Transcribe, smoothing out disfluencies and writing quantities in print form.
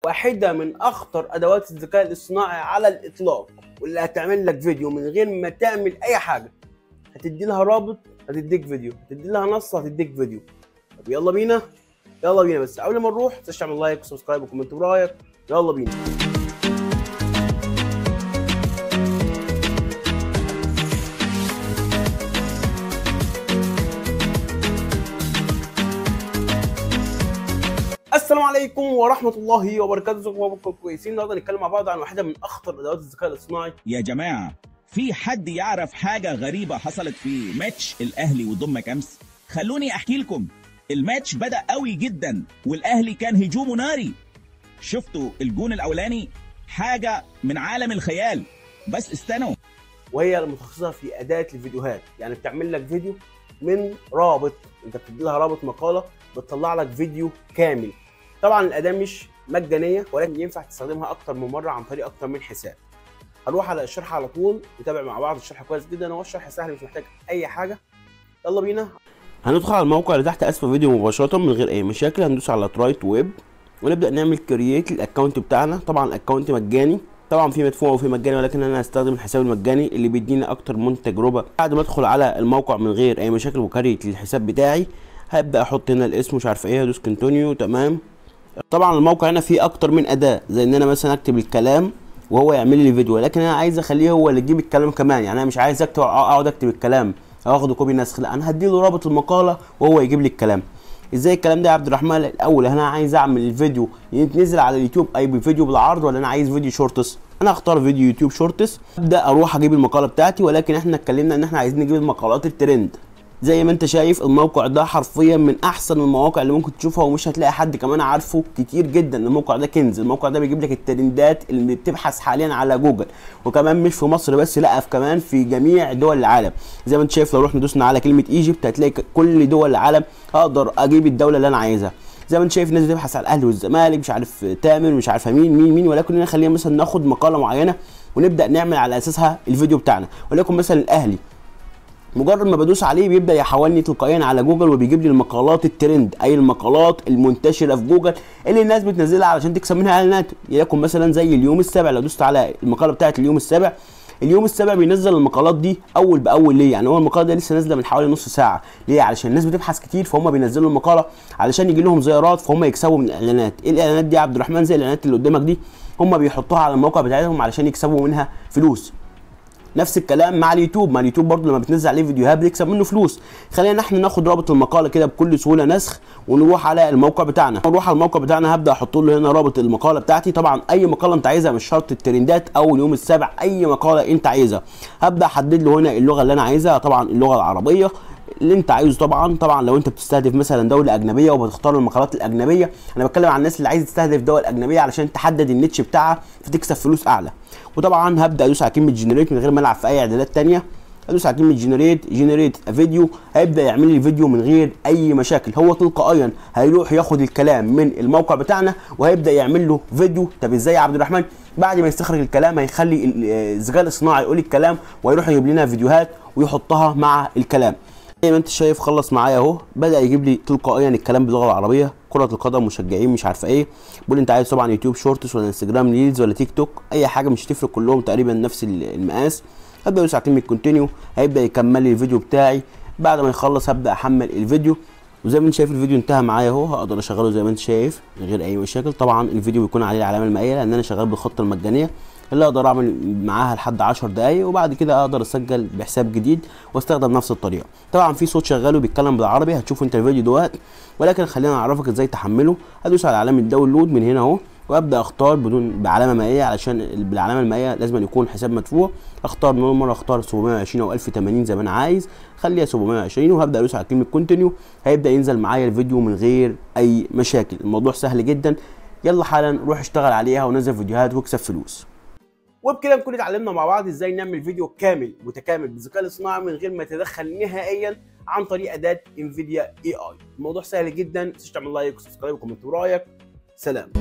واحدة من أخطر أدوات الذكاء الاصطناعي على الإطلاق، واللي هتعمل لك فيديو من غير ما تعمل أي حاجة. هتدي لها رابط هتديك فيديو، هتدي لها نص هتديك فيديو. طب يلا بينا يلا بينا، بس قبل ما نروح متنساش تعمل لايك وسبسكرايب وكومنت برايك. يلا بينا. السلام عليكم ورحمة الله وبركاته. ازيكم كويسين؟ النهارده هنتكلم مع بعض عن واحدة من أخطر أدوات الذكاء الاصطناعي. يا جماعة، في حد يعرف حاجة غريبة حصلت في ماتش الأهلي وضمك أمس؟ خلوني أحكي لكم. الماتش بدأ قوي جدا والأهلي كان هجومه ناري. شفتوا الجون الأولاني؟ حاجة من عالم الخيال. بس استنوا، وهي المتخصصة في أداة الفيديوهات، يعني بتعمل لك فيديو من رابط، أنت بتدي لها رابط مقالة بتطلع لك فيديو كامل. طبعا الأداة مش مجانية، ولكن ينفع تستخدمها أكتر من مرة عن طريق أكتر من حساب. هنروح على الشرح على طول، نتابع مع بعض. الشرح كويس جدا، هو الشرح سهل مش محتاج أي حاجة. يلا بينا. هندخل على الموقع اللي تحت أسفل الفيديو مباشرة من غير أي مشاكل. هندوس على ترايت ويب ونبدأ نعمل كرييت الأكونت بتاعنا. طبعا الأكونت مجاني، طبعا في مدفوع وفي مجاني، ولكن انا هستخدم الحساب المجاني اللي بيديني اكتر من تجربه. بعد ما ادخل على الموقع من غير اي مشاكل وكريت الحساب بتاعي، هبدا احط هنا الاسم مش عارف ايه، هدوس كونتينيو. تمام. طبعا الموقع هنا فيه اكتر من اداه، زي ان انا مثلا اكتب الكلام وهو يعمل لي فيديو، ولكن انا عايز اخليه هو اللي يجيب الكلام كمان. يعني انا مش عايز اقعد اكتب الكلام او اخده كوبي نسخ، لا انا هديله رابط المقاله وهو يجيب لي الكلام. ازاي الكلام ده يا عبد الرحمن؟ الاول انا عايز اعمل الفيديو يتنزل على اليوتيوب اي بفيديو بالعرض، ولا انا عايز فيديو شورتس؟ انا هختار فيديو يوتيوب شورتس. ابدا اروح اجيب المقاله بتاعتي، ولكن احنا اتكلمنا ان احنا عايزين نجيب المقالات الترند. زي ما انت شايف الموقع ده حرفيا من احسن المواقع اللي ممكن تشوفها، ومش هتلاقي حد كمان عارفه كتير جدا. الموقع ده كنز. الموقع ده بيجيب لك الترندات اللي بتبحث حاليا على جوجل، وكمان مش في مصر بس، لا كمان في جميع دول العالم. زي ما انت شايف لو رحنا دوسنا على كلمه ايجيبت هتلاقي كل دول العالم، اقدر اجيب الدوله اللي انا عايزها. زي ما انت شايف الناس بتبحث على الاهلي والزمالك، مش عارف تامر، مش عارفه مين، ولكن انا خلينا مثلا ناخد مقاله معينه ونبدا نعمل على اساسها الفيديو بتاعنا. ولكن مثلا الاهلي، مجرد ما بدوس عليه بيبدا يحولني تلقائيا على جوجل وبيجيب لي المقالات الترند، اي المقالات المنتشره في جوجل اللي الناس بتنزلها علشان تكسب منها اعلانات. يكون مثلا زي اليوم السابع، لو دوست على المقاله بتاعت اليوم السابع، اليوم السابع بينزل المقالات دي اول باول. ليه؟ يعني هو المقاله دي لسه نازله من حوالي نص ساعه. ليه؟ علشان الناس بتبحث كتير، فهم بينزلوا المقاله علشان يجي لهم زيارات، فهم يكسبوا من الاعلانات. ايه الاعلانات دي يا عبد الرحمن؟ زي الاعلانات اللي قدامك دي، هم بيحطوها على الموقع بتاعتهم علشان يكسبوا منها فلوس. نفس الكلام مع اليوتيوب. مع اليوتيوب برضه لما بتنزل عليه فيديوهات بتكسب منه فلوس. خلينا احنا ناخد رابط المقاله كده بكل سهوله نسخ، ونروح على الموقع بتاعنا. نروح على الموقع بتاعنا، هبدا احط له هنا رابط المقاله بتاعتي. طبعا اي مقاله انت عايزها، مش شرط الترندات او اليوم السابع، اي مقاله انت عايزها. هبدا احدد له هنا اللغه اللي انا عايزها، طبعا اللغه العربيه اللي انت عايزه. طبعا لو انت بتستهدف مثلا دوله اجنبيه وبتختار المقالات الاجنبيه، انا بتكلم عن الناس اللي عايزه تستهدف دول اجنبيه علشان تحدد النيتش بتاعها فتكسب فلوس اعلى. وطبعا هبدا ادوس على كلمه جنريت من غير ما العب في اي اعدادات ثانيه. ادوس على كلمه جنريت فيديو، هيبدا يعمل لي فيديو من غير اي مشاكل. هو تلقائيا هيروح ياخد الكلام من الموقع بتاعنا وهيبدا يعمل له فيديو. طب ازاي يا عبد الرحمن؟ بعد ما يستخرج الكلام هيخلي الذكاء الاصطناعي يقول الكلام ويروح يجيب لنا فيديوهات ويحطها مع الكلام. زي ما انت شايف خلص معايا اهو، بدا يجيب لي تلقائيا الكلام باللغه العربيه. كره القدم، مشجعين، مش عارفه ايه. بقول انت عايز طبعا يوتيوب شورتس ولا انستجرام ريلز ولا تيك توك، اي حاجه مش هتفرق، كلهم تقريبا نفس المقاس. هبدا ادوس على كلمه كونتينيو، هيبدا يكمل لي الفيديو بتاعي. بعد ما يخلص هبدا احمل الفيديو، وزي ما انت شايف الفيديو انتهى معايا اهو. هقدر اشغله زي ما انت شايف من غير اي مشاكل. طبعا الفيديو بيكون عليه العلامه المائيه لان انا شغال بالخطه المجانيه اللي اقدر اعمل معاها لحد 10 دقايق، وبعد كده اقدر اسجل بحساب جديد واستخدم نفس الطريقه. طبعا في صوت شغال وبيتكلم بالعربي، هتشوف انت الفيديو دلوقتي، ولكن خلينا اعرفك ازاي تحمله. هدوس على علامه داونلود من هنا اهو، وابدا اختار بعلامه مائيه، علشان بالعلامه المائيه لازم يكون حساب مدفوع. اختار نورمال، اختار 720 او 1080 زي ما انا عايز، خليها 720، وهبدا ادوس على كلمه كونتينيو. هيبدا ينزل معايا الفيديو من غير اي مشاكل. الموضوع سهل جدا. يلا حالا روح اشتغل عليها ونزل فيديوهات واكسب فلوس. وبكده نكون اتعلمنا مع بعض ازاي نعمل فيديو كامل متكامل بالذكاء الاصطناعي من غير ما يتدخل نهائيا عن طريق اداه انفيديا اي اي. الموضوع سهل جدا. متنساش تعمل لايك وسبسكرايب وكومنت ورايك. سلام.